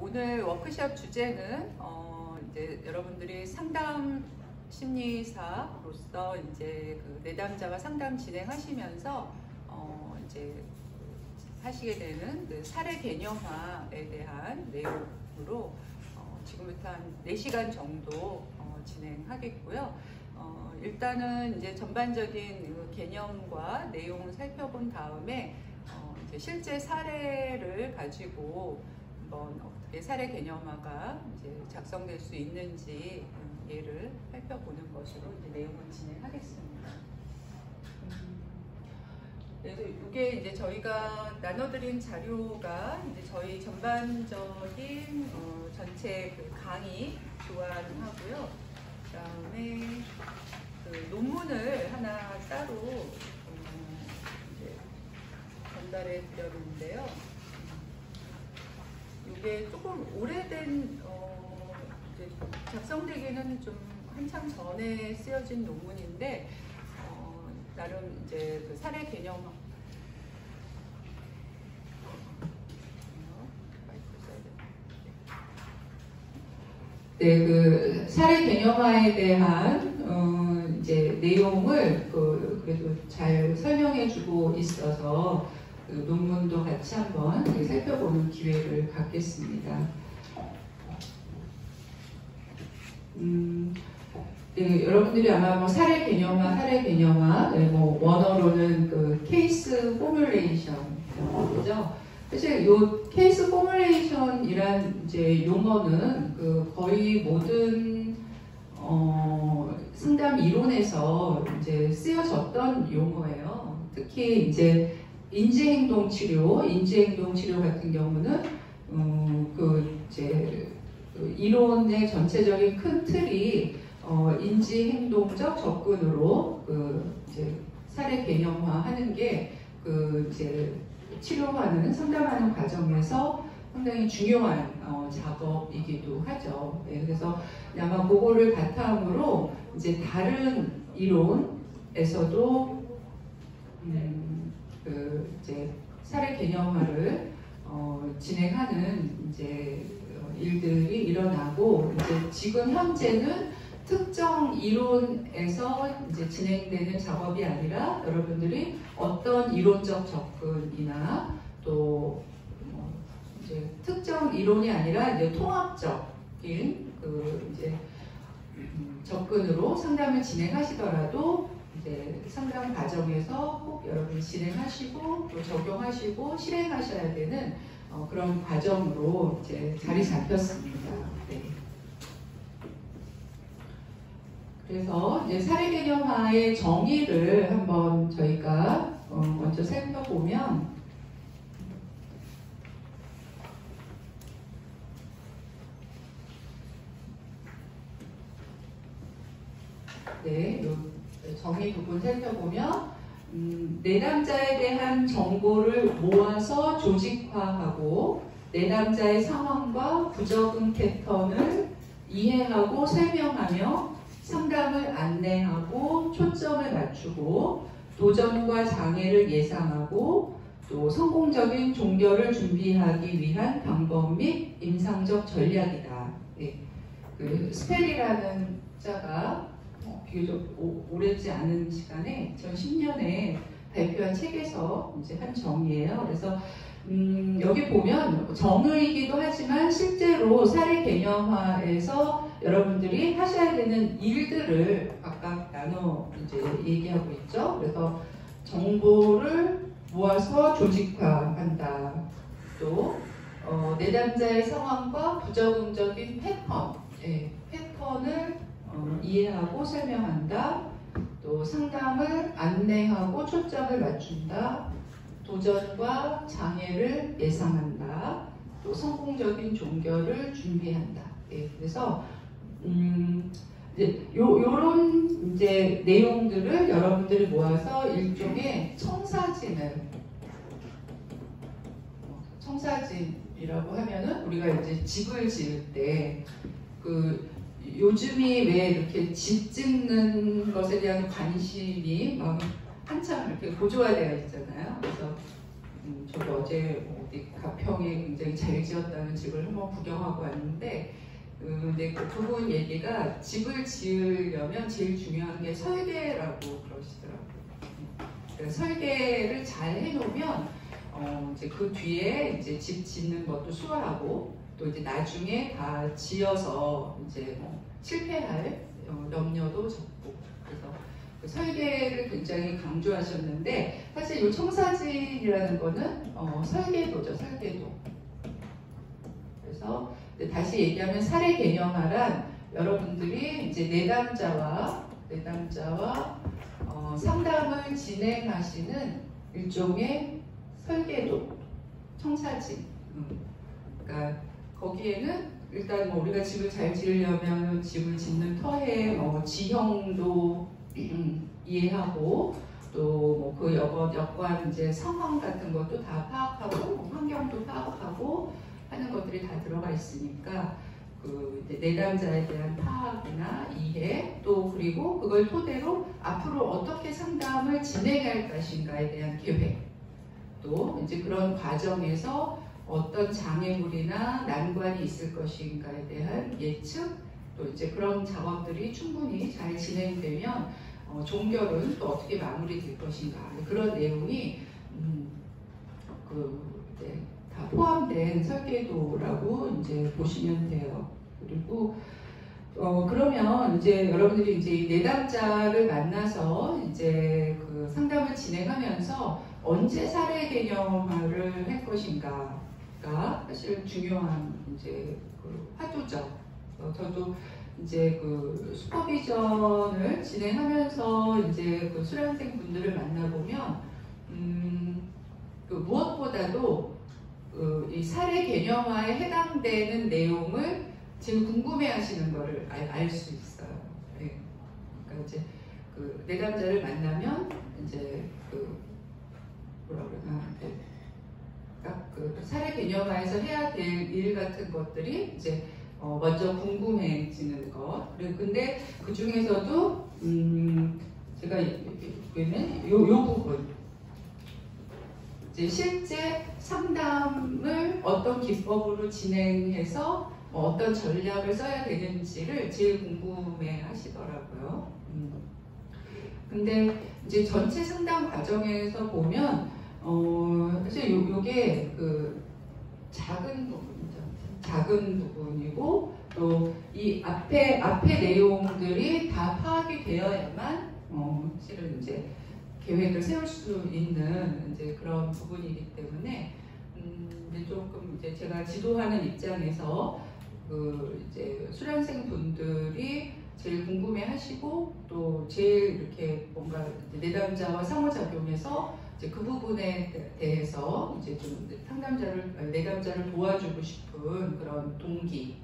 오늘 워크숍 주제는 이제 여러분들이 상담 심리사로서 이제 그 내담자와 상담 진행하시면서 이제 하시게 되는 그 사례 개념화에 대한 내용으로 지금부터 한 4시간 정도 진행하겠고요. 일단은 이제 전반적인 그 개념과 내용을 살펴본 다음에 이제 실제 사례를 가지고 한번 어떻게 사례 개념화가 이제 작성될 수 있는지 예를 살펴보는 것으로 이제 내용을 진행하겠습니다. 그래서 이게 이제 저희가 나눠드린 자료가 이제 저희 전반적인 전체 그 강의 교환하고요. 그다음에 그 논문을 하나 따로 이제 전달해 드렸는데요. 이게 조금 오래된 이제 작성되기는 좀 한참 전에 쓰여진 논문인데 나름 이제 그 사례 개념 그 사례 개념화에 대한 이제 내용을 그래도 잘 설명해주고 있어서 그 논문도 같이 한번 살펴보는 기회를 갖겠습니다. 네, 여러분들이 아마 뭐 사례 개념화, 네, 뭐 원어로는 그 케이스 포뮬레이션이죠. 사실 이 케이스 포뮬레이션이란 이제 용어는 그 거의 모든 상담 이론에서 이제 쓰여졌던 용어예요. 특히 이제 인지행동 치료 같은 경우는 그 이제 그 이론의 전체적인 큰 틀이 인지행동적 접근으로 그 이제 사례 개념화하는 게 그 이제 치료하는 상담하는 과정에서 상당히 중요한 작업이기도 하죠. 네, 그래서 아마 그거를 바탕으로 이제 다른 이론에서도 그 이제 사례 개념화를 진행하는 이제 일들이 일어나고 이제 지금 현재는 특정 이론에서 이제 진행되는 작업이 아니라 여러분들이 어떤 이론적 접근이나 또 이제 특정 이론이 아니라 이제 통합적인 그 이제 접근으로 상담을 진행하시더라도 이제 상담 과정에서 꼭 여러분이 진행하시고 또 적용하시고 실행하셔야 되는 그런 과정으로 이제 자리 잡혔습니다. 네. 그래서 이제 사례 개념화의 정의를 한번 저희가 먼저 살펴보면 네, 요 정의 부분 살펴보면 내담자에 대한 정보를 모아서 조직화하고 내담자의 상황과 부적응 패턴을 이해하고 설명하며 상담을 안내하고 초점을 맞추고 도전과 장애를 예상하고 또 성공적인 종결을 준비하기 위한 방법 및 임상적 전략이다. 네. 그 스펠이라는 자가 비교적 오래지 않은 시간에 2010년에 발표한 책에서 이제 한 정의예요. 그래서 여기 보면 정의이기도 하지만 실제로 사례 개념화에서 여러분들이 하셔야 되는 일들을 각각 나눠 이제 얘기하고 있죠. 그래서 정보를 모아서 조직화한다. 또 내담자의 상황과 부적응적인 패턴을 이해하고 설명한다. 또 상담을 안내하고 초점을 맞춘다. 도전과 장애를 예상한다. 또 성공적인 종결을 준비한다. 네, 그래서 이제 요런 이제 내용들을 여러분들이 모아서 일종의 청사진이라고 하면은 우리가 이제 집을 지을 때 그 요즘이 왜 이렇게 집 짓는 것에 대한 관심이 막 한참 이렇게 고조화되어 있잖아요. 그래서 저도 어제 어디 가평에 굉장히 잘 지었다는 집을 한번 구경하고 왔는데 근데 그 부분 얘기가 집을 지으려면 제일 중요한 게 설계라고 그러시더라고요. 그러니까 설계를 잘 해놓으면 이제 그 뒤에 이제 집 짓는 것도 수월하고 또 이제 나중에 다 지어서 이제 실패할 염려도 적고 그래서 그 설계를 굉장히 강조하셨는데 사실 이 청사진이라는 거는 설계도죠, 설계도. 그래서 다시 얘기하면 사례 개념화란 여러분들이 이제 내담자와 상담을 진행하시는 일종의 설계도, 청사진. 그러니까 거기에는 일단 우리가 집을 잘 지으려면 집을 짓는 터의 지형도 이해하고 또 그 여건 이제 상황 같은 것도 다 파악하고 환경도 파악하고 하는 것들이 다 들어가 있으니까 그 내담자에 대한 파악이나 이해 또 그리고 그걸 토대로 앞으로 어떻게 상담을 진행할 것인가에 대한 계획 또 이제 그런 과정에서 어떤 장애물이나 난관이 있을 것인가에 대한 예측 또 이제 그런 작업들이 충분히 잘 진행되면 종결은 또 어떻게 마무리될 것인가 그런 내용이 다 포함된 설계도라고 이제 보시면 돼요. 그리고 그러면 이제 여러분들이 이제 이 내담자를 만나서 이제 그 상담을 진행하면서 언제 사례 개념화를 할 것인가가 사실 중요한 이제 그 화두죠. 저도 이제 그 슈퍼비전을 진행하면서 이제 그 수련생 분들을 만나보면 그 무엇보다도 이 사례 개념화에 해당되는 내용을 지금 궁금해하시는 것을 알 수 있어요. 네. 그러니까 이제 그 내담자를 만나면 이제 그 뭐라 그러나 그러니까 그 사례 개념화에서 해야 될 일 같은 것들이 이제 먼저 궁금해지는 것. 근데 그 중에서도 제가 보면 요 부분. 이제 실제 상담을 어떤 기법으로 진행해서 어떤 전략을 써야 되는지를 제일 궁금해 하시더라고요. 근데 이제 전체 상담 과정에서 보면, 사실 요게 그 작은 부분이죠. 작은 부분이고, 또 이 앞에 내용들이 다 파악이 되어야만, 실은 이제 계획을 세울 수 있는 이제 그런 부분이기 때문에 이제 조금 이제 제가 지도하는 입장에서 그 이제 수련생 분들이 제일 궁금해하시고 또 제일 이렇게 뭔가 내담자와 상호작용해서 이제 그 부분에 대해서 이제 좀 내담자를 도와주고 싶은 그런 동기,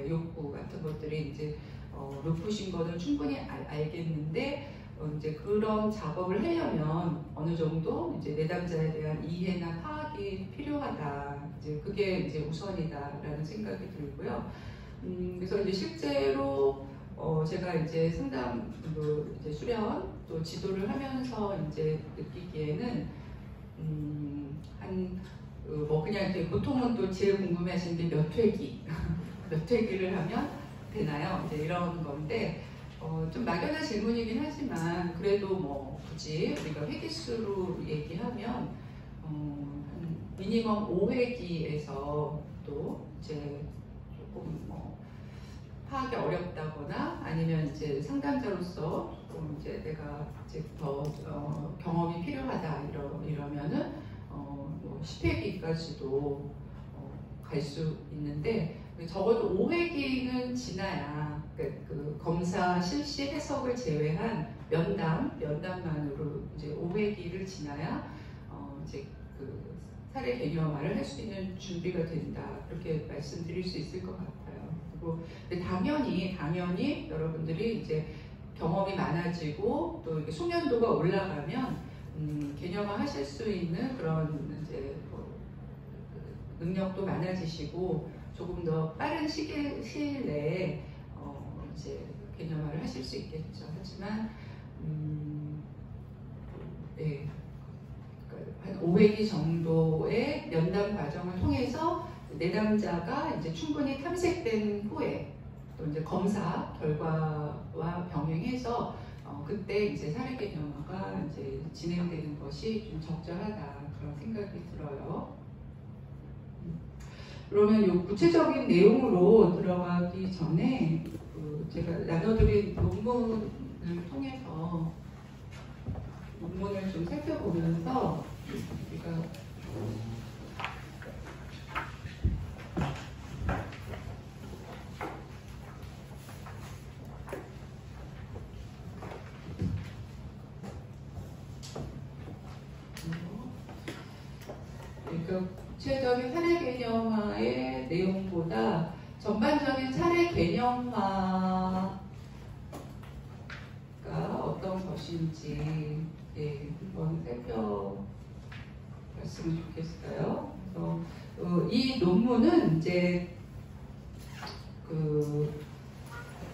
욕구 같은 것들이 이제 높으신 거는 충분히 알겠는데. 이제 그런 작업을 하려면 어느 정도 이제 내담자에 대한 이해나 파악이 필요하다. 이제 그게 이제 우선이다라는 생각이 들고요. 그래서 이제 실제로 제가 이제 상담도 이제 수련 또 지도를 하면서 이제 느끼기에는 뭐 그냥 이렇게 보통은 또 제일 궁금해하시는 게 몇 회기 몇 회기를 하면 되나요? 이제 이런 건데. 좀 막연한 질문이긴 하지만 그래도 뭐 굳이 우리가 회기수로 얘기하면 한 미니멈 5회기에서 또 이제 조금 뭐 파악이 어렵다거나 아니면 이제 상담자로서 조금 이제 내가 이제 더 경험이 필요하다 이러면은 뭐 10회기까지도 갈 수 있는데 적어도 5회기는 지나야 그 검사 실시 해석을 제외한 면담만으로 이제 5회기를 지나야 이제 그 사례 개념화를 할 수 있는 준비가 된다 이렇게 말씀드릴 수 있을 것 같아요. 그리고 당연히 여러분들이 이제 경험이 많아지고 또 이렇게 숙련도가 올라가면 개념화 하실 수 있는 그런 이제 능력도 많아지시고 조금 더 빠른 시일 내에 이제 개념화를 하실 수 있겠죠. 하지만 네, 그러니까 한 5회기 정도의 면담 과정을 통해서 내담자가 이제 충분히 탐색된 후에 또 이제 검사 결과와 병행해서 그때 이제 사례 개념화가 이제 진행되는 것이 좀 적절하다 그런 생각이 들어요. 그러면 이 구체적인 내용으로 들어가기 전에 제가 나눠드린 논문을 통해서 논문을 좀 살펴보면서 우리가 구체적인 사례 개념화의 내용보다 전반적인 사례 개념화가 어떤 것인지 한번 살펴봤으면 좋겠어요. 그래서 이 논문은 이제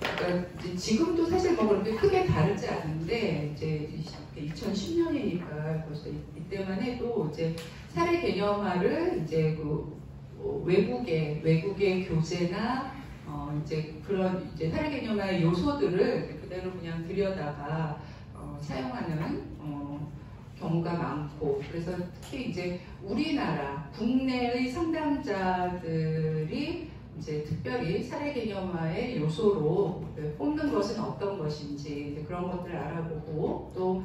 그러니까 이제 지금도 사실 뭐 그렇게 크게 다르지 않은데 이제 2010년이니까 벌써 이때만 해도 이제 사례 개념화를 이제 외국의 교재나 이제 그런 이제 사례 개념화의 요소들을 그대로 그냥 들여다가 사용하는 경우가 많고, 그래서 특히 이제 우리나라 국내의 상담자들이 이제 특별히 사례 개념화의 요소로 뽑는 것은 어떤 것인지 이제 그런 것들을 알아보고 또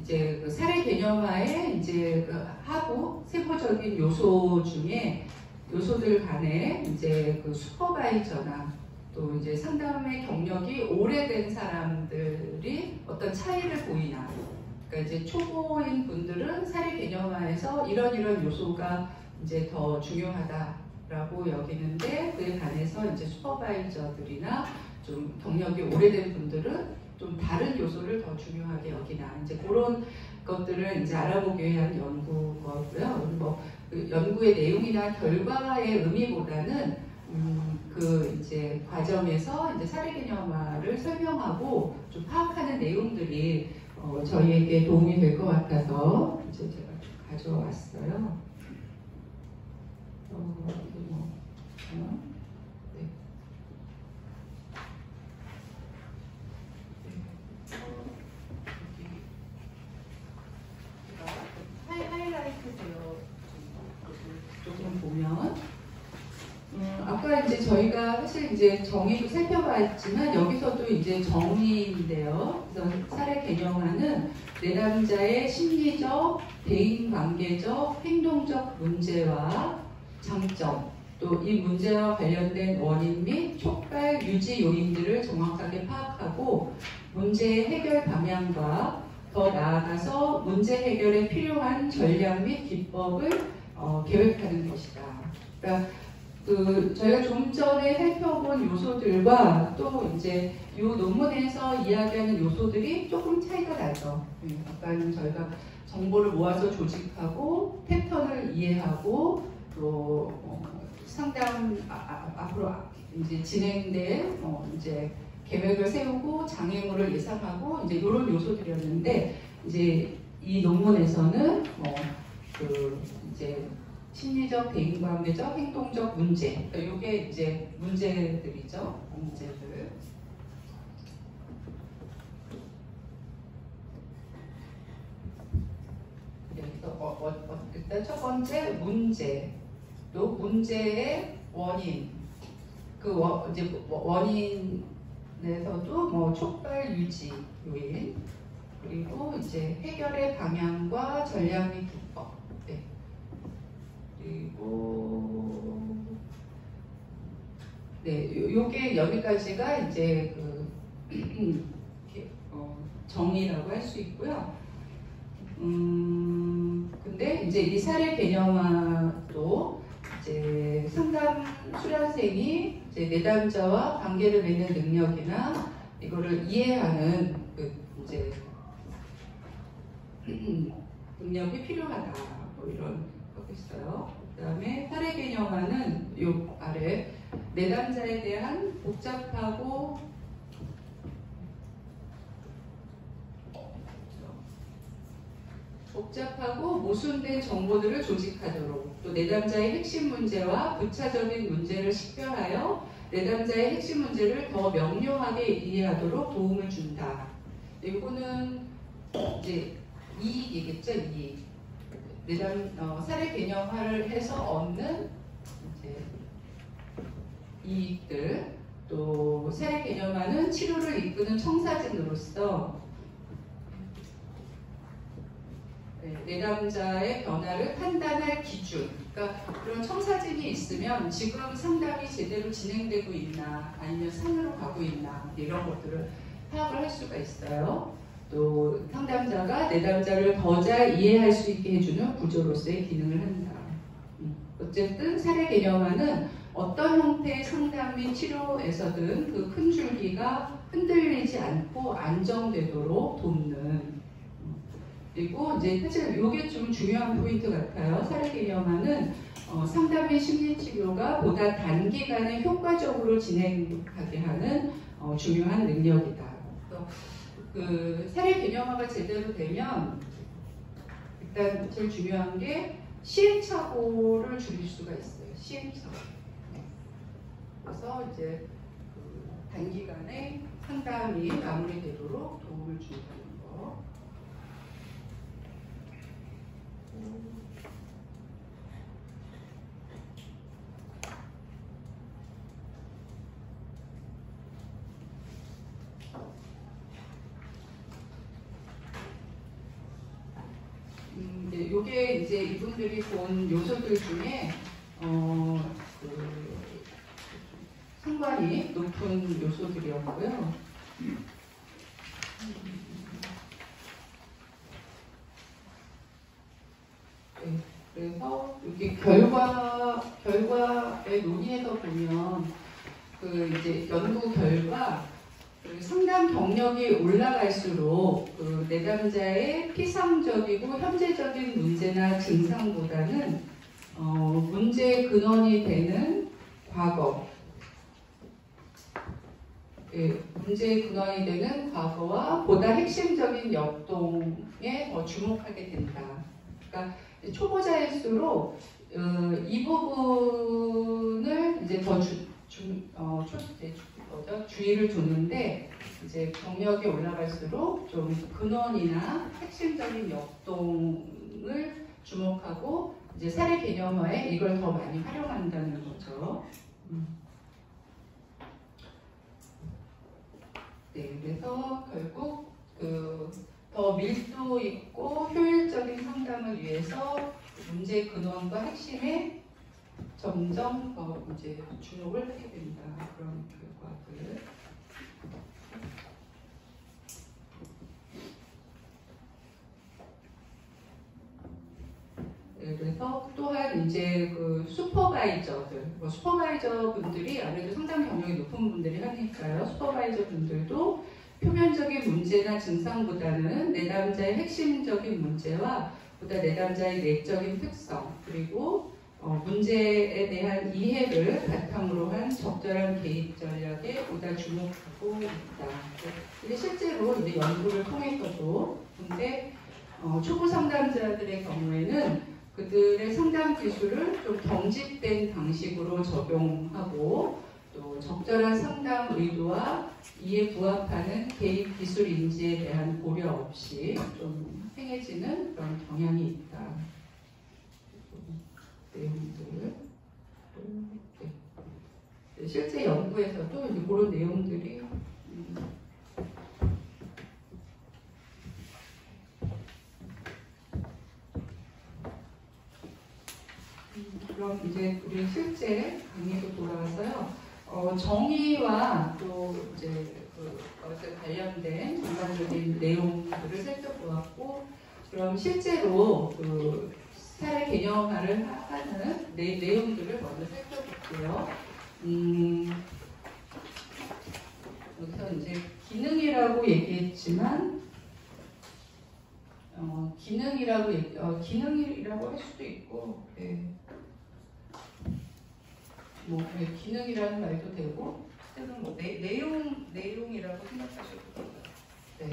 이제 그 사례 개념화의 이제 하부 세부적인 요소 중에 요소들 간에 이제 그 슈퍼바이저나 또 이제 상담의 경력이 오래된 사람들이 어떤 차이를 보이나, 그러니까 이제 초보인 분들은 사례 개념화에서 이런 요소가 이제 더 중요하다라고 여기는데 그에 반해서 이제 슈퍼바이저들이나 좀 경력이 오래된 분들은 좀 다른 요소를 더 중요하게 여기나, 이제 그런 것들을 이제 알아보기 위한 연구거고요. 그 연구의 내용이나 결과의 의미보다는 그 이제 과정에서 이제 사례 개념화를 설명하고 좀 파악하는 내용들이 저희에게 도움이 될 것 같아서 이제 제가 좀 가져왔어요. 하이라이트 되어 조금 보면 아까 이제 저희가 사실 이제 정의도 살펴봤지만 여기서도 이제 정의인데요. 그래서 사례 개념화는 내담자의 심리적, 대인관계적, 행동적 문제와 장점, 또 이 문제와 관련된 원인 및 촉발 유지 요인들을 정확하게 파악하고 문제의 해결 방향과 더 나아가서 문제 해결에 필요한 전략 및 기법을 계획하는 것이다. 그러니까 저희가 좀 전에 살펴본 요소들과 또 이제 이 논문에서 이야기하는 요소들이 조금 차이가 나죠. 아까는 저희가 정보를 모아서 조직하고 패턴을 이해하고 또 상담 앞으로 이제 진행될 이제 계획을 세우고 장애물을 예상하고 이제 이런 요소들이었는데, 이제 이 논문에서는 이제 심리적, 대인관계적, 행동적 문제, 그러니까 이게 이제 문제들이죠. 문제들. 여기서 일단 첫 번째 문제, 또 문제의 원인, 이제 원인에서도 뭐 촉발 유지 요인, 그리고 이제 해결의 방향과 전략 및 기법. 네. 그리고 요게 여기까지가 이제 정의라고 할 수 있고요. 근데 이제 이 사례 개념화도 이제 상담 수련생이 이제 내담자와 관계를 맺는 능력이나 이거를 이해하는 이제 능력이 필요하다, 뭐 이런 거 있어요. 그다음에 사례 개념화는 요 아래 내담자에 대한 복잡하고 중요하고 모순된 정보들을 조직하도록, 또 내담자의 핵심 문제와 부차적인 문제를 식별하여 내담자의 핵심 문제를 더 명료하게 이해하도록 도움을 준다. 이거는 이제 이익이겠죠, 이익. 사례 개념화를 해서 얻는 이제 이익들, 또 사례 개념화는 치료를 이끄는 청사진으로서 내담자의 변화를 판단할 기준, 그러니까 그런 청사진이 있으면 지금 상담이 제대로 진행되고 있나, 아니면 산으로 가고 있나, 이런 것들을 파악을 할 수가 있어요. 또 상담자가 내담자를 더 잘 이해할 수 있게 해주는 구조로서의 기능을 한다. 어쨌든 사례 개념화는 어떤 형태의 상담 및 치료에서든 그 큰 줄기가 흔들리지 않고 안정되도록 돕는. 그리고 이제 사실 이게 좀 중요한 포인트 같아요. 사례 개념화는 상담 및 심리 치료가 보다 단기간에 효과적으로 진행하게 하는 중요한 능력이다. 그 사례 개념화가 제대로 되면 일단 제일 중요한 게 시행착오를 줄일 수가 있어요. 시행착오. 그래서 이제 그 단기간에 상담이 마무리되도록 도움을 준다는 거. 요게 이제 이분들이 본 요소들 중에 그 상관이 높은 요소들이었고요. 네, 그래서 여기 결과의 논의에서 보면 그 이제 연구 결과 상담 경력이 올라갈수록 그 내담자의 피상적이고 현재적인 문제나 증상보다는 문제의 근원이 되는 과거, 문제의 근원이 되는 과거와 보다 핵심적인 역동에 주목하게 된다. 그러니까 초보자일수록 이 부분을 이제 더 주의를 두는데, 이제 경력이 올라갈수록 좀 근원이나 핵심적인 역동을 주목하고 이제 사례 개념화에 이걸 더 많이 활용한다는 거죠. 네, 그래서 결국 더 밀도 있고 효율적인 상담을 위해서 문제 근원과 핵심에 점점 더 이제 주목을 하게 된다. 그런 결과들. 네, 그래서 또한 이제 그 슈퍼바이저들, 슈퍼바이저 분들이 아무래도 상담 경력이 높은 분들이 하니까요. 슈퍼바이저 분들도 표면적인 문제나 증상보다는 내담자의 핵심적인 문제와 보다 내담자의 내적인 특성, 그리고 문제에 대한 이해를 바탕으로 한 적절한 개입 전략에 보다 주목하고 있다. 근데 실제로 이제 연구를 통해서도 근데 초보 상담자들의 경우에는 그들의 상담 기술을 좀 경직된 방식으로 적용하고 또 적절한 상담 의도와 이에 부합하는 개입 기술 인지에 대한 고려 없이 좀 행해지는 그런 경향이 있다. 내용들. 네. 실제 연구에서도 이제 그런 내용들이 그럼 이제 우리 실제 강의로 돌아와서요. 정의와 또 이제 그것에 관련된 전반적인 내용들을 살펴보았고, 그럼 실제로 그 사례 개념화를 하는 내용들을 먼저 살펴볼게요. 여기서 이제 기능이라고 얘기했지만, 기능이라고 할 수도 있고, 네. 기능이라는 말도 되고, 또는 내용이라고 생각하셔도 돼요. 네.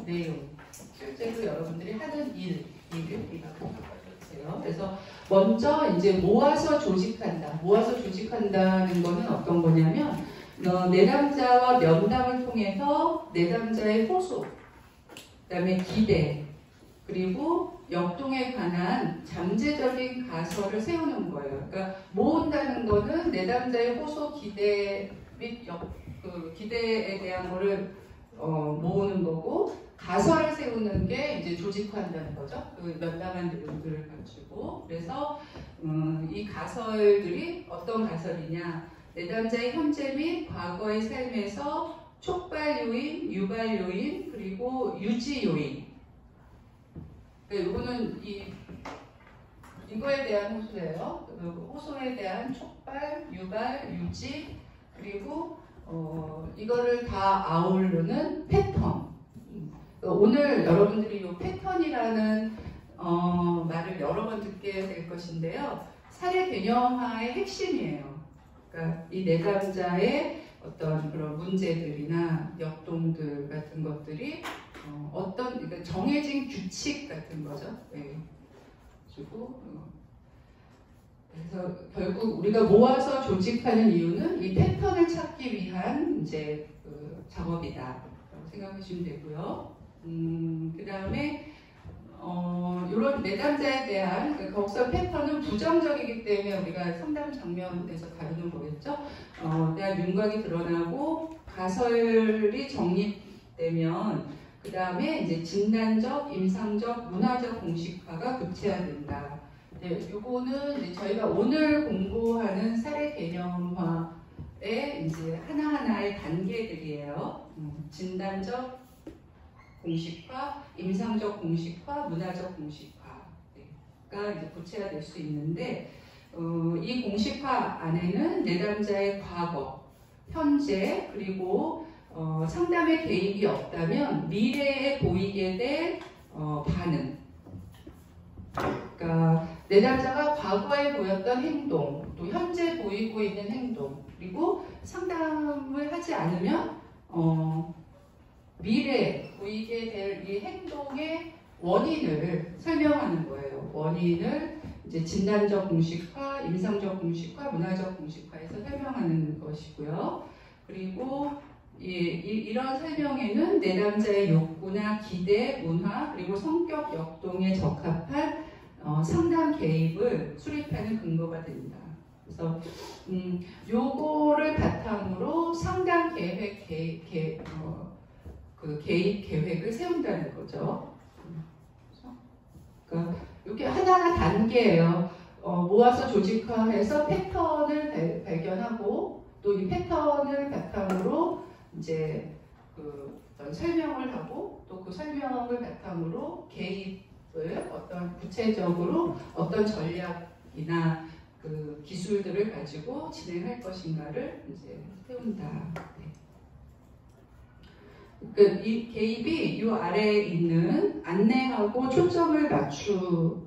내용. 실제로 여러분들이 하는 일을 생각해보세요. 그래서 먼저 이제 모아서 조직한다. 모아서 조직한다는 거는 어떤 거냐면 내담자와 면담을 통해서 내담자의 호소, 그다음에 기대, 그리고 역동에 관한 잠재적인 가설을 세우는 거예요. 그러니까 모은다는 거는 내담자의 호소, 기대 및 기대에 대한 거를 모으는 거고, 가설을 세우는 게 이제 조직화한다는 거죠. 그 면담한 내용들을 가지고. 그래서 이 가설들이 어떤 가설이냐? 내담자의 현재 및 과거의 삶에서 촉발 요인, 유발 요인, 그리고 유지 요인. 이거는 이거에 대한 호소예요. 호소에 대한 촉발, 유발, 유지, 그리고 이거를 다 아우르는 패턴. 오늘 여러분들이 이 패턴이라는 말을 여러 번 듣게 될 것인데요. 사례 개념화의 핵심이에요. 그러니까 이 내담자의 어떤 그런 문제들이나 역동들 같은 것들이 어떤 그러니까 정해진 규칙 같은 거죠. 네. 그리고 그래서 결국 우리가 모아서 조직하는 이유는 이 패턴을 찾기 위한 이제 그 작업이다라고 생각하시면 되고요. 그 다음에 이런 내담자에 대한 거기서 패턴은 부정적이기 때문에 우리가 상담 장면에서 다루는 거겠죠. 대한 윤곽이 드러나고 가설이 정립되면 그 다음에 이제 진단적, 임상적, 문화적 공식화가 구체화된다. 네, 요거는 이제 저희가 오늘 공부하는 사례 개념화의 이제 하나하나의 단계들이에요. 진단적 공식화, 임상적 공식화, 문화적 공식화가 이제 구체화될 수 있는데, 이 공식화 안에는 내담자의 과거, 현재, 그리고 상담의 개입이 없다면 미래에 보이게 될 반응. 그러니까 내담자가 과거에 보였던 행동, 또 현재 보이고 있는 행동, 그리고 상담을 하지 않으면 미래에 보이게 될 이 행동의 원인을 설명하는 거예요. 원인을 이제 진단적 공식화, 임상적 공식화, 문화적 공식화에서 설명하는 것이고요. 그리고 이런 설명에는 내담자의 욕구나 기대, 문화, 그리고 성격 역동에 적합한 상담 개입을 수립하는 근거가 됩니다. 그래서 요거를 바탕으로 상담 계획, 그 개입 계획을 세운다는 거죠. 그러니까 이게 하나하나 단계예요. 모아서 조직화해서 패턴을 발견하고 또 이 패턴을 바탕으로 이제 어떤 설명을 하고 또 그 설명을 바탕으로 개입을 어떤 구체적으로 어떤 전략이나 그 기술들을 가지고 진행할 것인가를 이제 세운다. 네. 그러니까 이 개입이 이 아래에 있는 안내하고 초점을 맞추기죠.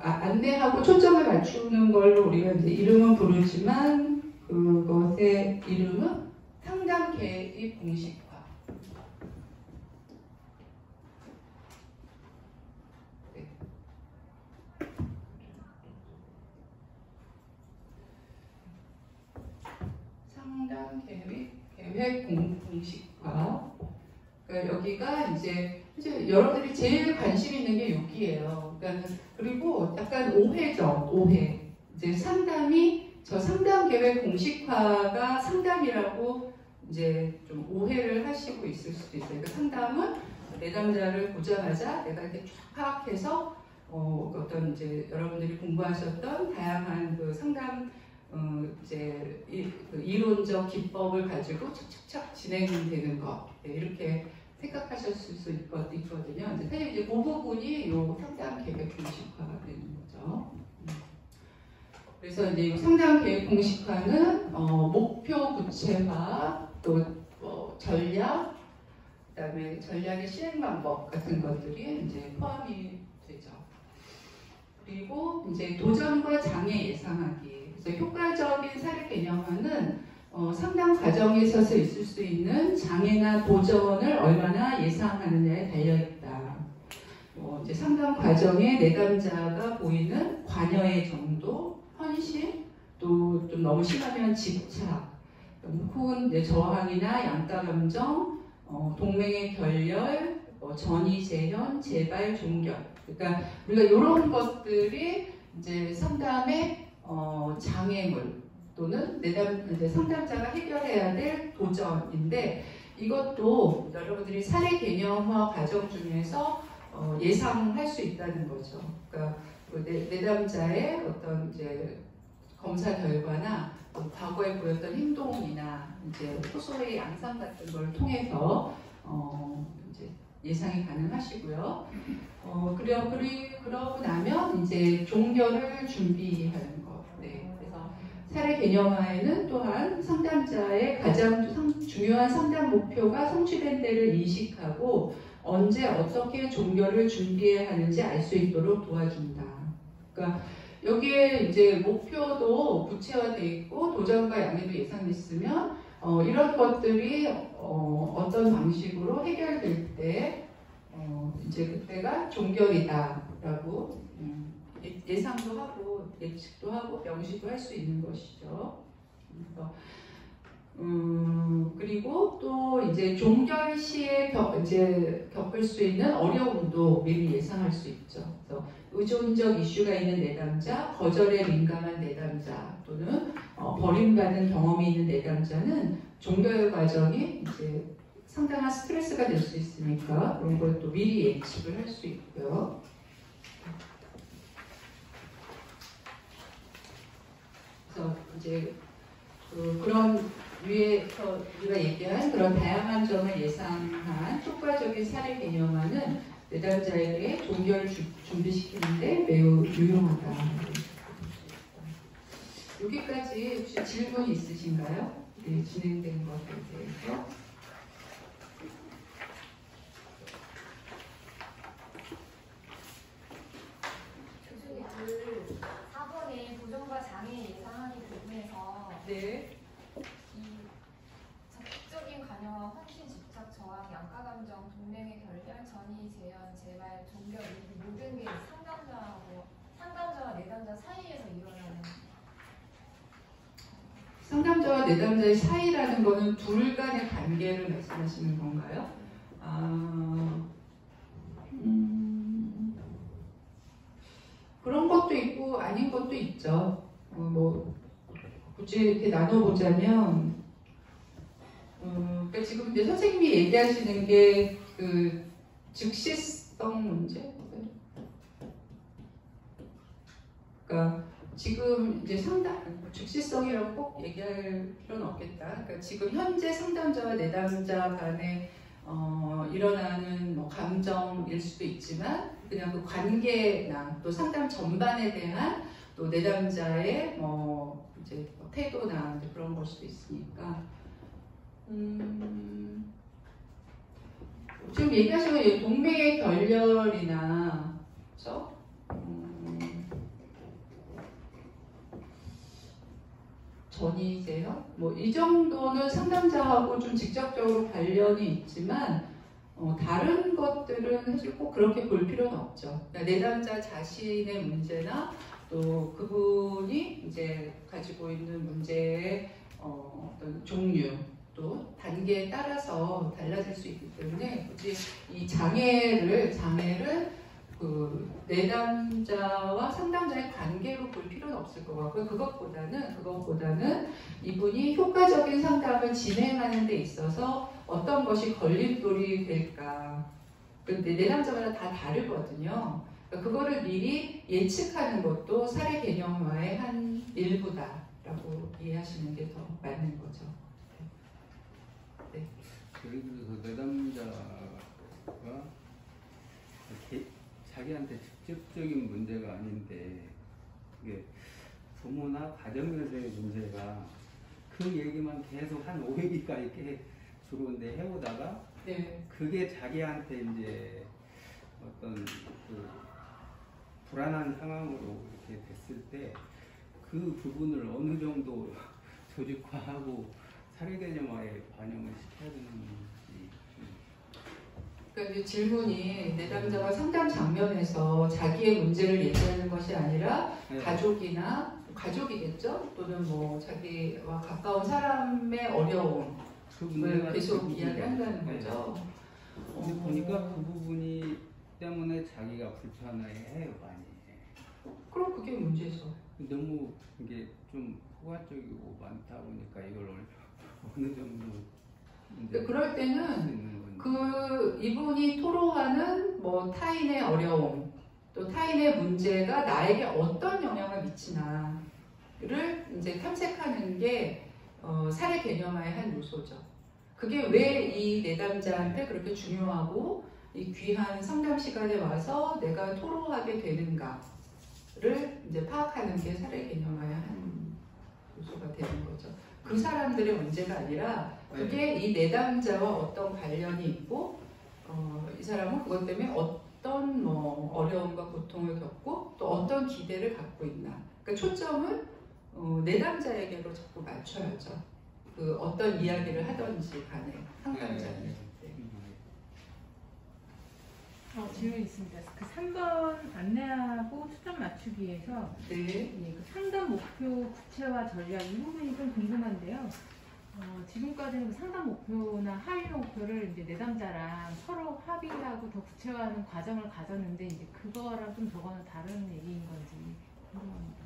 안내하고 초점을 맞추는 걸로 우리가 이제 이름은 부르지만 그것의 이름은 상담 개입 공식화. 네. 상담 계획 공식화. 그러니까 여기가 이제 여러분들이 제일 관심 있는 게 여기예요. 그러니까 그리고 약간 오해죠, 오해. 이제 저 상담 계획 공식화가 상담이라고 이제 좀 오해를 하시고 있을 수도 있어요. 그러니까 상담은 내담자를 보자마자 내가 이렇게 쫙 파악해서 어떤 이제 여러분들이 공부하셨던 다양한 그 상담 이제 그 이론적 기법을 가지고 착착착 진행되는 것, 네, 이렇게 생각하셨을 수 있거든요. 사실 이제 그 부분이 요 상담 계획 공식화가 되는 거죠. 그래서 이제 이 상담 계획 공식화는 목표 구체화, 또 전략, 그다음에 전략의 실행 방법 같은 것들이 이제 포함이 되죠. 그리고 이제 도전과 장애 예상하기. 그래서 효과적인 사례 개념화는 상담 과정에서 있을 수 있는 장애나 도전을 얼마나 예상하느냐에 달려있다. 이제 상담 과정에 내담자가 보이는 관여의 정도, 헌신, 또 좀 너무 심하면 집착, 혹은 이제 저항이나 양가 감정, 동맹의 결렬, 전이 재현, 재발, 종결. 그러니까 우리가 이런 것들이 이제 상담의 장애물 또는 이제 상담자가 해결해야 될 도전인데 이것도 여러분들이 사례 개념화 과정 중에서 예상할 수 있다는 거죠. 그러니까 내담자의 어떤 이제 검사 결과나 과거에 보였던 행동이나 이제 호소의 양상 같은 걸 통해서 이제 예상이 가능하시고요. 그러고 나면 이제 종결을 준비하는 것. 네. 그래서 사례 개념화에는 또한 상담자의 가장 중요한 상담 목표가 성취된 때를 인식하고 언제 어떻게 종결을 준비해야 하는지 알 수 있도록 도와준다. 그러니까 여기에 이제 목표도 구체화되어 있고 도전과 양해도 예상됐으면 이런 것들이 어떤 방식으로 해결될 때 이제 그때가 종결이다라고 예상도 하고 예측도 하고 명시도 할 수 있는 것이죠. 그리고 또 이제 종결 시에 이제 겪을 수 있는 어려움도 미리 예상할 수 있죠. 그래서 의존적 이슈가 있는 내담자, 거절에 민감한 내담자 또는 버림받는 경험이 있는 내담자는 종결 과정이 이제 상당한 스트레스가 될 수 있으니까 그런 걸 또 미리 예측을 할 수 있고요. 그래서 이제 그런 위에서 우리가 얘기한 그런 다양한 점을 예상한 효과적인 사례 개념화는 내담자에게 종결 준비시키는데 매우 유용하다. 여기까지 혹시 질문 있으신가요? 네, 진행된 것에 대해서. 교수님, 그 4번에 도전과 장애 예상하기 부분에서 네. 이 적극적인 관여와 헌신, 집착, 저항, 양가 감정, 동맹의 결렬, 전이, 재현, 재발, 종결 이 모든 게 상담자와 내담자 사이에서 일어나는 상담자와 내담자의 사이라는 거는 둘 간의 관계를 말씀하시는 건가요? 그런 것도 있고 아닌 것도 있죠. 뭐 굳이 이렇게 나눠보자면 그러니까 지금 이제 선생님이 얘기하시는 게 그 즉시성 문제. 그러니까 지금 이제 즉시성이라고 꼭 얘기할 필요는 없겠다. 그러니까 지금 현재 상담자와 내담자 간에 일어나는 뭐 감정일 수도 있지만 그냥 그 관계나 또 상담 전반에 대한 또 내담자의 이제 태도나 이제 그런 걸 수도 있으니까 지금 얘기하신 건 동맹의 결렬이나 그렇죠? 전이세요? 뭐 이 정도는 상담자하고 좀 직접적으로 관련이 있지만 다른 것들은 사실 꼭 그렇게 볼 필요는 없죠. 그러니까 내담자 자신의 문제나 또 그분이 이제 가지고 있는 문제의 어떤 종류 또 단계에 따라서 달라질 수 있기 때문에 굳이 이 장애를 그 내담자와 상담자의 관계로 볼 필요는 없을 것 같고요. 그것보다는 이분이 효과적인 상담을 진행하는 데 있어서 어떤 것이 걸림돌이 될까. 근데 내담자마다 다 다르거든요. 그러니까 그거를 미리 예측하는 것도 사례 개념화의 한 일부다라고 이해하시는 게 더 맞는 거죠. 네. 예를 들어서 내담자가 자기한테 직접적인 문제가 아닌데 이게 부모나 가정에서의 문제가 그 얘기만 계속 한 5회기까지 이렇게 주로 이제 해오다가 네. 그게 자기한테 이제 어떤 그 불안한 상황으로 이렇게 됐을 때 그 부분을 어느 정도 조직화하고 사례 개념화에 반영을 시켜야 되는지. 그러니까 이제 질문이 내담자가 상담 장면에서 자기의 문제를 얘기하는 것이 아니라 네. 가족이겠죠? 또는 뭐 자기와 가까운 사람의 어려움을 그 문제가 계속 그 이야기한다는 네. 거죠. 근데 보니까 그 부분이 때문에 자기가 불편해해요 많이. 그럼 그게 문제죠. 너무 이게 좀 포괄적이고 많다 보니까 이걸 어느 정도 이제 그럴 때는 할수 있는 건지. 그 이분이 토로하는 뭐 타인의 어려움, 또 타인의 문제가 나에게 어떤 영향을 미치나를 이제 탐색하는 게 사례 개념화의 한 요소죠. 그게 왜 이 내담자한테 그렇게 중요하고 이 귀한 상담 시간에 와서 내가 토로하게 되는가를 이제 파악하는 게 사례 개념화의 한 요소가 되는 거죠. 그 사람들의 문제가 아니라 그게 이 내담자와 어떤 관련이 있고 이 사람은 그것 때문에 어떤 뭐 어려움과 고통을 겪고 또 어떤 기대를 갖고 있나. 그러니까 초점을 내담자에게로 자꾸 맞춰야죠. 그 어떤 이야기를 하든지 간에 상담자는. 질문 있습니다. 그 3번 안내하고 초점 맞추기에서 네. 그 상담 목표 구체화 전략 이 부분이 좀 궁금한데요. 지금까지는 그 상담 목표나 합의 목표를 이제 내담자랑 서로 합의하고 더 구체화하는 과정을 가졌는데 이제 그거랑 좀 저거는 다른 얘기인 건지 궁금합니다.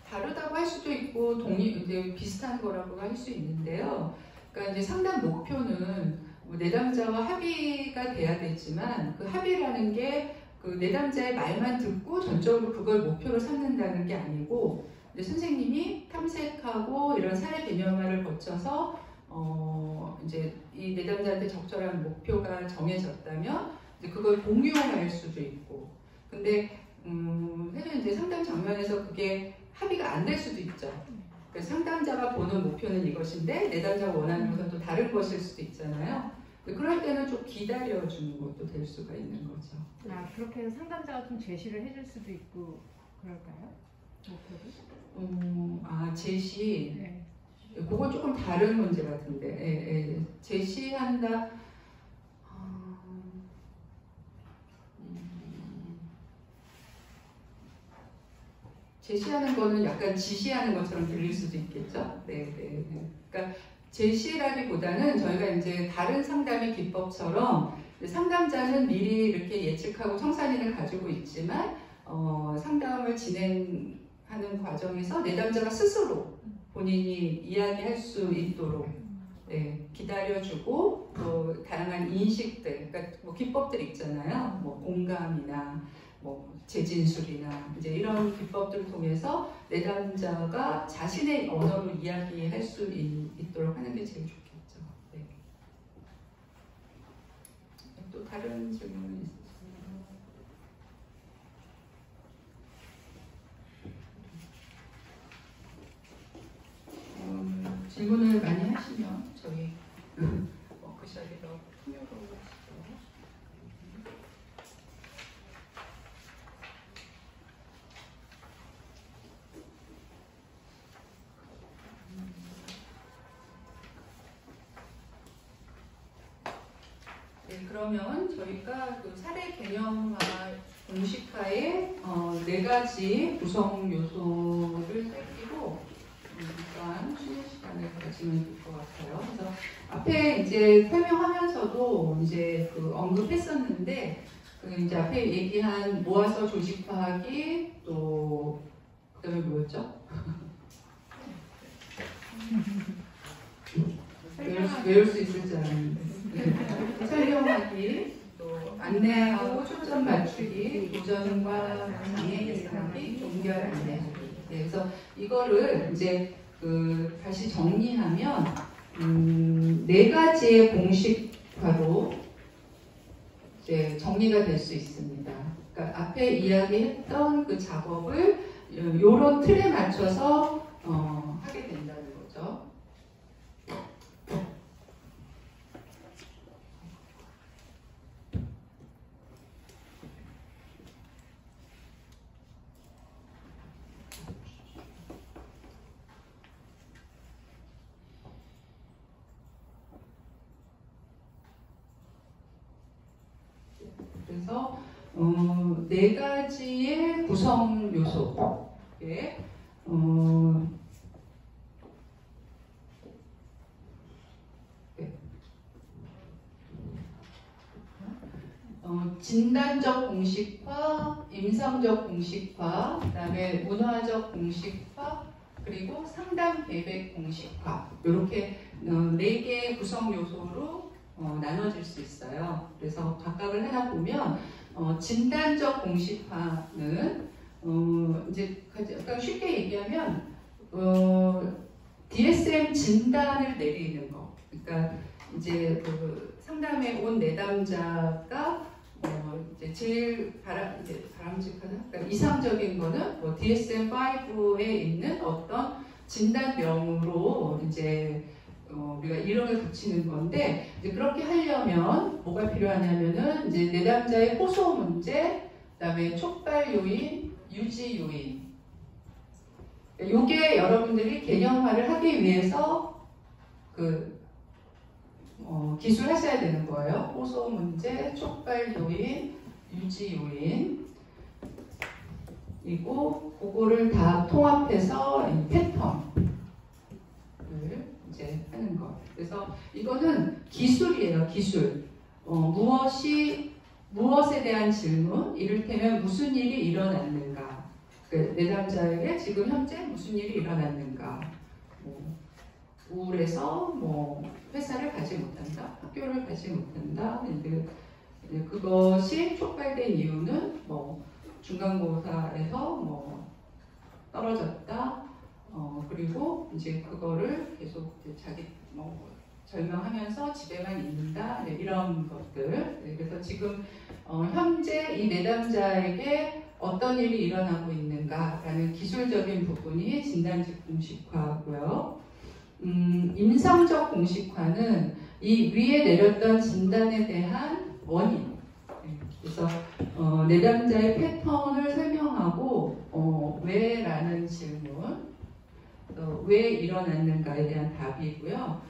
다르다고 할 수도 있고 이제 비슷한 거라고 할 수 있는데요. 그러니까 이제 상담 목표는 뭐 내담자와 합의가 돼야 되지만 그 합의라는 게 그 내담자의 말만 듣고 전적으로 그걸 목표로 삼는다는 게 아니고 이제 선생님이 탐색하고 이런 사례 개념화를 거쳐서 이제 이 내담자한테 적절한 목표가 정해졌다면 이제 그걸 공유할 수도 있고 근데 사실 이제 상담 장면에서 그게 합의가 안 될 수도 있죠. 그러니까 상담자가 보는 목표는 이것인데 내담자가 원하는 것은 또 다른 것일 수도 있잖아요. 그럴 때는 좀 기다려주는 것도 될 수가 있는 거죠. 그렇게 해서 상담자가 좀 제시를 해줄 수도 있고 그럴까요? 목표를? 제시. 네. 그건 조금 다른 문제 같은데. 제시한다. 제시하는 거는 약간 지시하는 것처럼 들릴 수도 있겠죠. 네. 그러니까 제시라기보다는 저희가 이제 다른 상담의 기법처럼 상담자는 미리 이렇게 예측하고 청산인을 가지고 있지만 상담을 진행하는 과정에서 내담자가 스스로 본인이 이야기할 수 있도록 기다려주고 또 다양한 인식들, 그러니까 뭐 기법들 있잖아요. 뭐 공감이나 뭐 재진술이나 이제 이런 기법들을 통해서 내담자가 자신의 언어로 이야기할 수 있도록 하는 게 제일 좋겠죠. 네. 또 다른 질문이 있으신가요? 질문을 많이 하시면 저희 워크숍에서 통역을 하시죠. 네, 그러면 저희가 그 사례 개념화 공식화의 4가지 구성 요소를 살피고 일단 쉬는 시간을 가지면 될 것 같아요. 그래서 앞에 이제 설명하면서도 이제 그 언급했었는데 그 이제 앞에 얘기한 모아서 조직화하기 또 그다음에 뭐였죠? 외울 수 있을지 알았는데 설명하기, 또 안내하고 초점 맞추기, 도전과 장애 예상하기, 동결 안내하기. 그래서 이거를 이제 다시 정리하면 4가지의 공식화로 이제 정리가 될 수 있습니다. 그러니까 앞에 이야기했던 그 작업을 이런 틀에 맞춰서 하게 된다는 거죠. 네 가지의 구성 요소. 예. 진단적 공식화, 임상적 공식화, 그다음에 문화적 공식화, 그리고 상담 계획 공식화 이렇게 네 개의 구성 요소로 나눠질 수 있어요. 그래서 각각을 하나 보면 진단적 공식화는 이제 약간 쉽게 얘기하면 DSM 진단을 내리는 거. 그러니까 이제 그 상담에 온 내담자가 이제 제일 바람직한, 그러니까 이상적인 거는 뭐 DSM-5에 있는 어떤 진단명으로 이제 우리가 이름을 붙이는 건데, 이제 그렇게 하려면 뭐가 필요하냐면은 이제 내담자의 호소 문제, 그다음에 촉발 요인, 유지 요인. 요게 여러분들이 개념화를 하기 위해서 기술하셔야 되는 거예요. 호소 문제, 촉발 요인, 유지 요인. 그리고 그거를 다 통합해서 이 패턴을 이제 하는 거. 그래서 이거는 기술이에요, 기술. 무엇에 대한 질문, 이를테면 무슨 일이 일어났는가. 내담자에게 지금 현재 무슨 일이 일어났는가. 우울해서 회사를 가지 못한다, 학교를 가지 못한다. 그것이 촉발된 이유는 중간고사에서 떨어졌다. 그리고 이제 그거를 계속 이제 자기 절명하면서 집에만 있는다. 이런 것들. 그래서 지금 현재 이 내담자에게 어떤 일이 일어나고 있는가라는 기술적인 부분이 진단적 공식화고요. 임상적 공식화는 이 위에 내렸던 진단에 대한 원인. 그래서 내담자의 패턴을 설명하고 왜라는 질문, 왜 일어났는가에 대한 답이고요.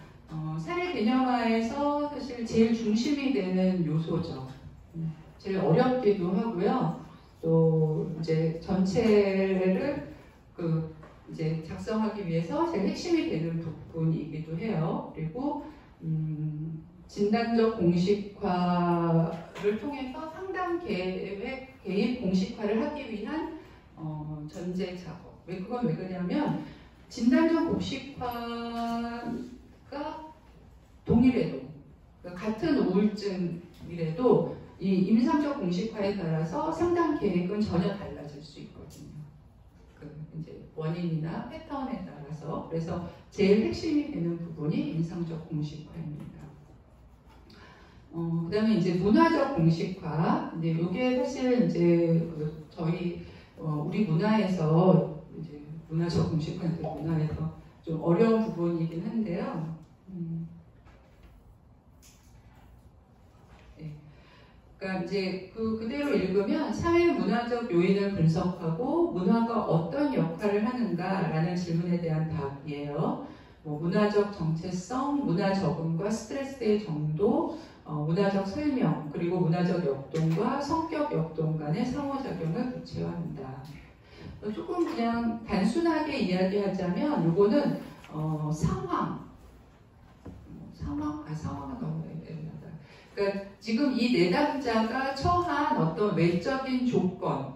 사례 개념화에서 사실 제일 중심이 되는 요소죠. 제일 어렵기도 하고요. 또 이제 전체를 이제 작성하기 위해서 제일 핵심이 되는 부분이기도 해요. 그리고 진단적 공식화를 통해서 상담 계획 개입 공식화를 하기 위한 전제 작업. 그건 왜 그러냐면 진단적 공식화가 동일해도 같은 우울증이라도 이 임상적 공식화에 따라서 상담 계획은 전혀 달라질 수 있거든요. 이제 원인이나 패턴에 따라서. 그래서 제일 핵심이 되는 부분이 임상적 공식화입니다. 그다음에 이제 문화적 공식화. 근데 이게 사실 이제 저희 우리 문화에서 이제 문화적 공식화는 문화에서 좀 어려운 부분이긴 한데요. 그러니까 이제 그대로 읽으면 사회 문화적 요인을 분석하고 문화가 어떤 역할을 하는가라는 질문에 대한 답이에요. 문화적 정체성, 문화 적응과 스트레스의 정도, 문화적 설명, 그리고 문화적 역동과 성격 역동 간의 상호작용을 구체화한다. 조금 그냥 단순하게 이야기하자면 이거는 상황은 너무 애매하다. 그러니까 지금 이 내담자가 처한 어떤 외적인 조건,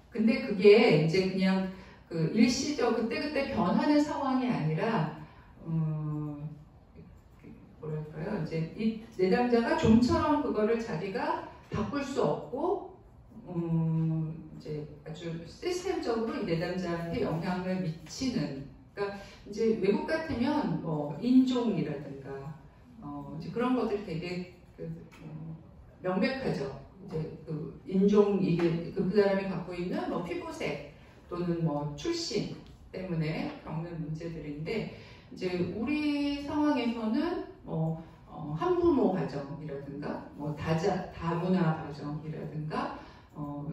근데 그게 이제 그냥 일시적 그때그때 변하는 상황이 아니라 뭐랄까요? 이제 이 내담자가 좀처럼 그거를 자기가 바꿀 수 없고 이제 아주 시스템적으로 이 내담자한테 영향을 미치는. 그러니까 이제 외국 같으면 인종이라든가 이제 그런 것들이 되게 명백하죠. 이제 인종 이게 그 사람이 갖고 있는 피부색 또는 출신 때문에 겪는 문제들인데, 이제 우리 상황에서는 한부모 가정이라든가 다문화 가정이라든가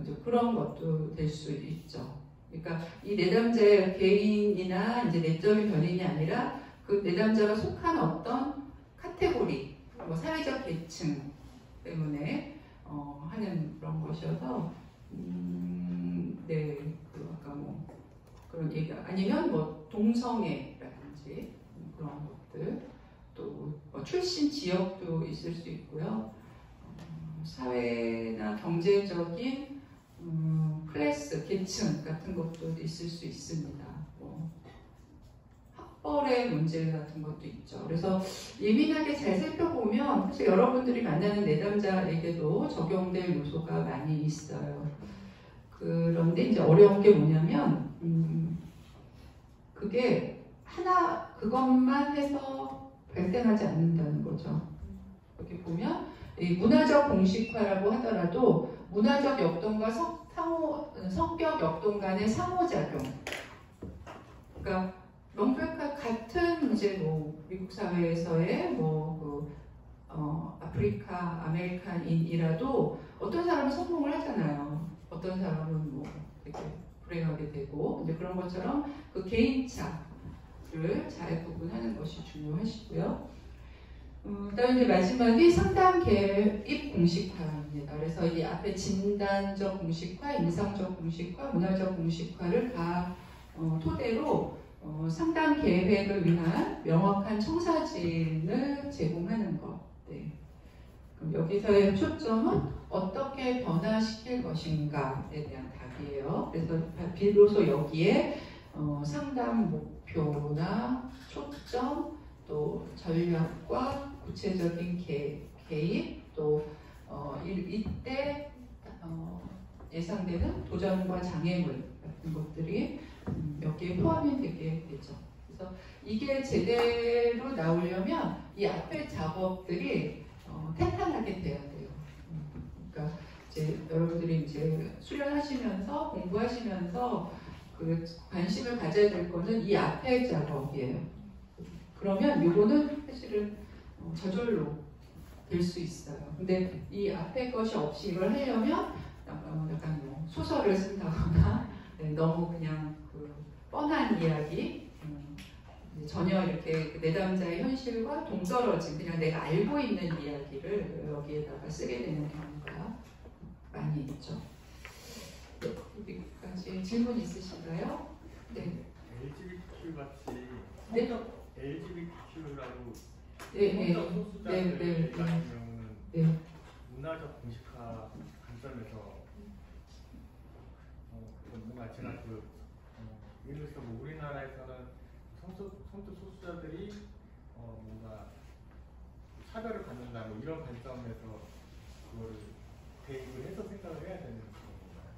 이제 그런 것도 될 수 있죠. 그러니까 이 내담자의 개인이나 이제 내적인 변인이 아니라 그 내담자가 속한 어떤 카테고리, 사회적 계층 때문에 하는 그런 것이어서 네, 그 아까 뭐 그런 얘기 아니면 뭐 동성애라든지 그런 것들 또뭐 출신 지역도 있을 수 있고요. 사회나 경제적인 클래스, 계층 같은 것도 있을 수 있습니다. 뭐 학벌의 문제 같은 것도 있죠. 그래서 예민하게 잘 살펴보면 사실 여러분들이 만나는 내담자에게도 적용될 요소가 많이 있어요. 그런데 이제 어려운 게 뭐냐면 그게 그것만 해서 발생하지 않는다는 거죠. 여기 보면 이 문화적 공식화라고 하더라도 문화적 역동과 성격 역동 간의 상호작용. 그러니까 명백한 같은 이제 뭐 미국 사회에서의 아프리카 아메리칸인이라도 어떤 사람은 성공을 하잖아요. 어떤 사람은 뭐 이렇게 불행하게 되고 이제 그런 것처럼 그 개인차를 잘 구분하는 것이 중요하시고요. 그다음에 이제 마지막이 상담 개입 공식화입니다. 그래서 이 앞에 진단적 공식화, 임상적 공식화, 문화적 공식화를 다 토대로 상담 계획을 위한 명확한 청사진을 제공하는 것. 네. 그럼 여기서의 초점은 어떻게 변화시킬 것인가에 대한 답이에요. 그래서 비로소 여기에 상담 목표나 초점, 또 전략과 구체적인 개입, 또 이때 예상되는 도전과 장애물 같은 것들이 몇 개에 포함이 되게 되죠. 그래서 이게 제대로 나오려면 이 앞에 작업들이 탄탄하게 돼야 돼요. 그러니까 이제 여러분들이 이제 수련하시면서 공부하시면서 그 관심을 가져야 될 거는 이 앞에 작업이에요. 그러면 요거는 사실은 저절로 될 수 있어요. 근데 이 앞에 것이 없이 이걸 하려면 약간 뭐 소설을 쓴다거나 너무 그냥 그 뻔한 이야기, 전혀 이렇게 내담자의 현실과 동떨어진 그냥 내가 알고 있는 이야기를 여기에다가 쓰게 되는 경우가 많이 있죠. 네, 여기까지 질문 있으신가요? 네. LGBTQ 같이 네. LGBTQ라고 네, 성적 소수자들 네. 같은 경우는 네. 문화적 공식화 관점에서 뭔가 제가 예를 들어서 뭐 우리나라에서는 성적 소수자들이 뭔가 차별을 받는다 뭐 이런 관점에서 그거를 대입을 해서 생각을 해야 되는 건가요?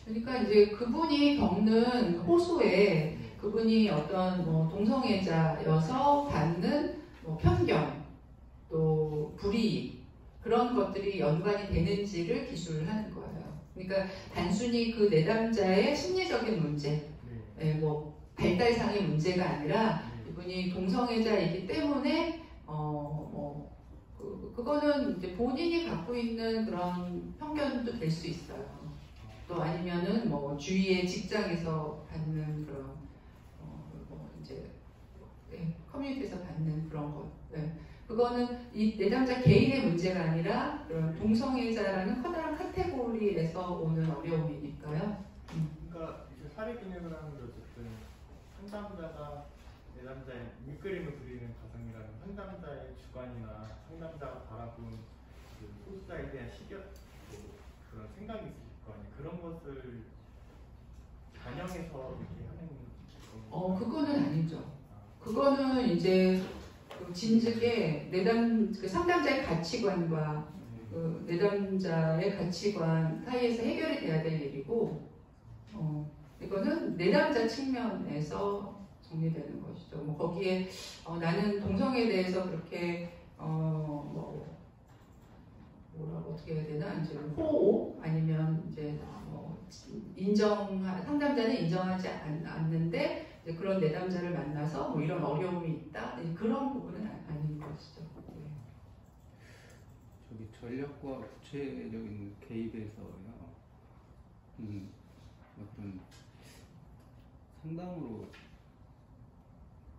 그러니까 이제 그분이 겪는 호소에 그분이 어떤 뭐 동성애자여서 받는 뭐 편견 또 불이익 그런 것들이 연관이 되는지를 기술을 하는 거예요. 그러니까 단순히 그 내담자의 심리적인 문제, 뭐 발달상의 문제가 아니라 이분이 동성애자이기 때문에 그거는 이제 본인이 갖고 있는 그런 편견도 될 수 있어요. 또 아니면은 뭐 주위의 직장에서 받는 그런 뭐 이제 커뮤니티에서 받는 그런 것. 그거는 이 내담자 개인의 문제가 아니라 그런 동성애자라는 커다란 카테고리에서 오는 어려움이니까요. 그러니까 이제 사회 기능을 하는 게 어쨌든 상담자가 내담자의 밑그림을 그리는 과정이라는 상담자의 주관이나 상담자가 바라본 그 소수자에 대한 시각 그런 생각이 있을 거 아니에요. 그런 것을 반영해서 이렇게 하는 그거는 아니죠. 그거는 이제 그 진즉의 그 상담자의 가치관과 그 내담자의 가치관 사이에서 해결이 돼야 될 일이고, 이거는 내담자 측면에서 정리되는 것이죠. 뭐 거기에 나는 동성애에 대해서 그렇게 뭐라고 어떻게 해야 되나 이제 호호 아니면 이제 상담자는 인정하지 않는데 이제 그런 내담자를 만나서 뭐 이런 어려움이 있다 그런 부분은 아닌 것이죠. 저기 전략과 구체적인 개입에서요. 어떤 상담으로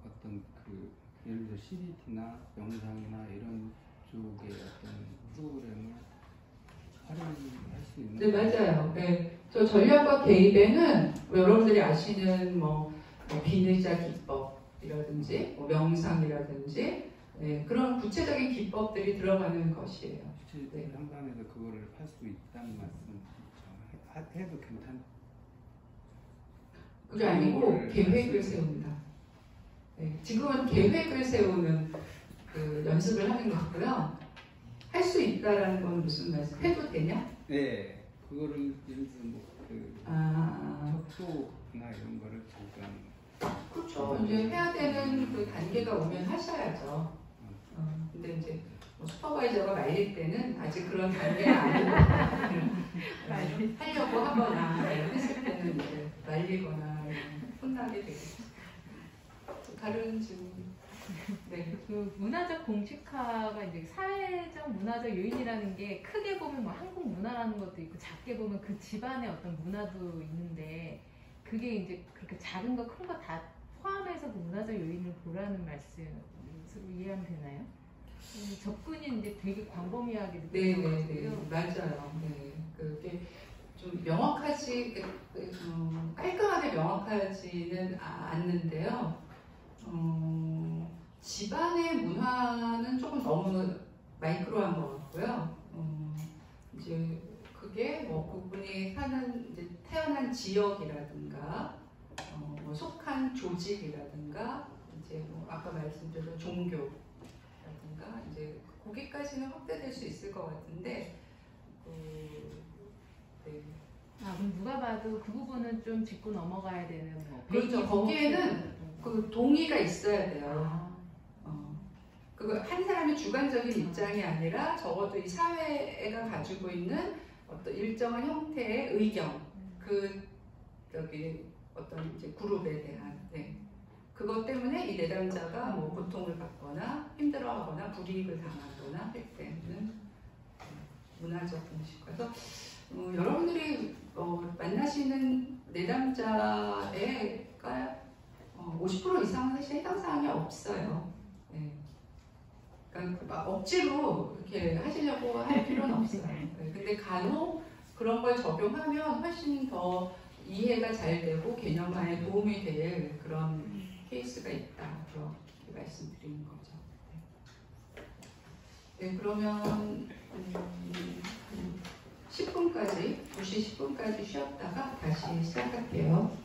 어떤 그 예를 들어 CBT나 영상이나 이런 쪽의 어떤 프로그램을 활용할 수 있는. 네, 맞아요. 네. 저 전략과 개입에는 뭐 여러분들이 아시는 뭐 비의자 기법이라든지 뭐 명상이라든지 네, 그런 구체적인 기법들이 들어가는 것이에요. 실제 상담에서 그거를 할 수 있다는 말씀 해도 괜찮. 그게 아니고 계획을 세운다. 네, 지금은 계획을 세우는 그 연습을 하는 거고요. 할 수 있다라는 건 무슨 말씀? 해도 되냐? 네, 그거를 예를 들어 뭐그 척도나 이런 거를 잠깐. 그렇죠. 이제 해야 되는 그 단계가 오면 하셔야죠. 근데 이제 뭐 슈퍼바이저가 말릴 때는 아직 그런 단계가 아니고 하려고 하거나 했을 때는 이제 말리거나 혼나게 되겠죠. 다른 질문. 네. 그 문화적 공식화가 이제 사회적 문화적 요인이라는 게 크게 보면 뭐 한국 문화라는 것도 있고 작게 보면 그 집안의 어떤 문화도 있는데 그게 이제 그렇게 작은 거 큰 거 다 포함해서 그 문화적 요인을 보라는 말씀으로 이해하면 되나요? 접근이 이제 되게 광범위하게 느껴져가지고요. 네네네 맞아요. 네. 그게 좀 명확하지 깔끔하게 명확하지는 않는데요. 집안의 문화는 조금 너무 마이크로한 것 같고요. 이제 그게 뭐 그분이 사는 이제 태어난 지역이라든가 뭐 속한 조직이라든가 이제 뭐 아까 말씀드린 종교라든가 이제 거기까지는 확대될 수 있을 것 같은데 네. 그럼 누가 봐도 그 부분은 좀 짚고 넘어가야 되는 뭐 그렇죠. 거기에는 그 동의가 있어야 돼요. 그거 한 사람의 주관적인 입장이 아니라 적어도 이 사회가 가지고 있는 어떤 일정한 형태의 의견, 그 저기 어떤 이제 그룹에 대한 그것 때문에 이 내담자가 뭐 고통을 받거나 힘들어하거나 불이익을 당하거나 할 때는 문화적 공식화. 그래서 여러분들이 만나시는 내담자가 50% 이상은 사실 해당 사항이 없어요. 네. 그러니까 막 억지로 이렇게 하시려고 할 필요는 없어요. 네. 근데 간혹 그런 걸 적용하면 훨씬 더 이해가 잘 되고 개념화에 도움이 될 그런 케이스가 있다. 그렇게 말씀드리는 거죠. 네, 그러면 10분까지 2시 10분까지 쉬었다가 다시 시작할게요.